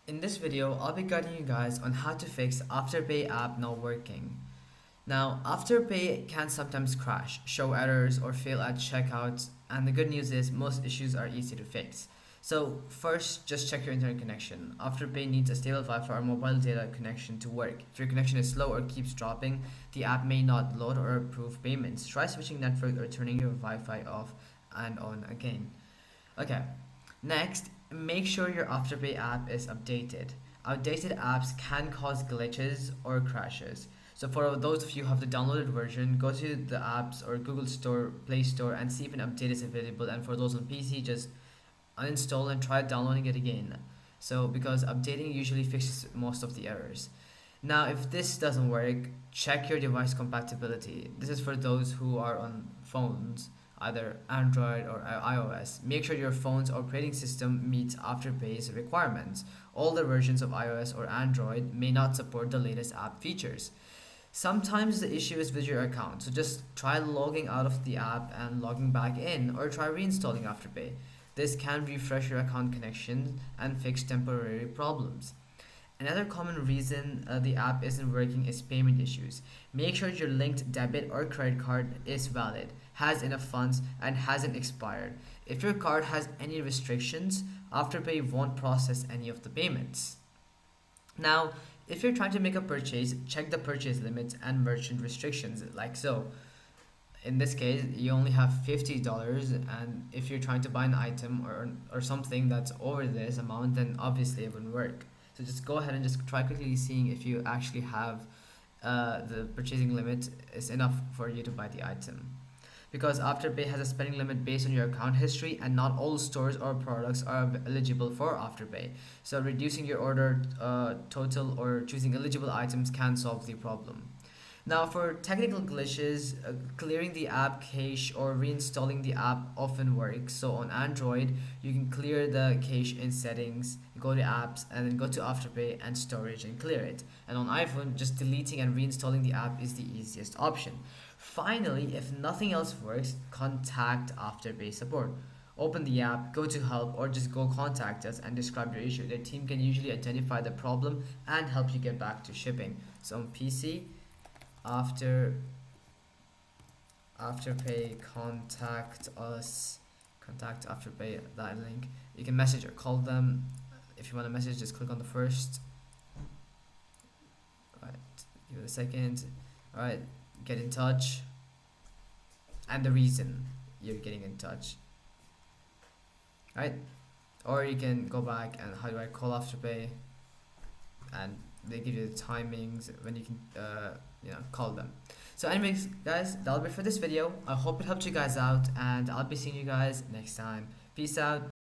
In this video, I'll be guiding you guys on how to fix Afterpay app not working. Now, Afterpay can sometimes crash, show errors, or fail at checkout, and the good news is most issues are easy to fix. So, first, just check your internet connection. Afterpay needs a stable Wi-Fi or mobile data connection to work. If your connection is slow or keeps dropping, the app may not load or approve payments. Try switching network or turning your Wi-Fi off and on again. Okay, next, make sure your Afterpay app is updated. Outdated apps can cause glitches or crashes. So for those of you who have the downloaded version, go to the apps or Google Store, Play Store and see if an update is available. And for those on PC, just uninstall and try downloading it again. So because updating usually fixes most of the errors. Now, if this doesn't work, check your device compatibility. This is for those who are on phones, either Android or iOS. Make sure your phone's operating system meets Afterpay's requirements. Older versions of iOS or Android may not support the latest app features. Sometimes the issue is with your account, so just try logging out of the app and logging back in, or try reinstalling Afterpay. This can refresh your account connections and fix temporary problems. Another common reason the app isn't working is payment issues. Make sure your linked debit or credit card is valid, has enough funds, and hasn't expired. If your card has any restrictions, Afterpay won't process any of the payments. Now, if you're trying to make a purchase, check the purchase limits and merchant restrictions, like so. In this case, you only have $50, and if you're trying to buy an item or something that's over this amount, then obviously it wouldn't work. So just go ahead and just try quickly seeing if you actually have the purchasing limit is enough for you to buy the item. Because Afterpay has a spending limit based on your account history, and not all stores or products are eligible for Afterpay. So reducing your order total or choosing eligible items can solve the problem. Now, for technical glitches, clearing the app cache or reinstalling the app often works. So on Android, you can clear the cache in settings, go to apps, and then go to Afterpay and storage and clear it. And on iPhone, just deleting and reinstalling the app is the easiest option. Finally, if nothing else works, contact Afterpay support. Open the app, go to help, or just go contact us and describe your issue. Their team can usually identify the problem and help you get back to shipping. So on PC, after Afterpay, contact Afterpay, that link. You can message or call them. If you want to message, just click on the first. Right, give it a second. Alright, get in touch and the reason you're getting in touch. Right, or you can go back and how do I call Afterpay, and they give you the timings when you can call them. So anyways guys, that'll be for this video. I hope it helped you guys out, and I'll be seeing you guys next time. Peace out.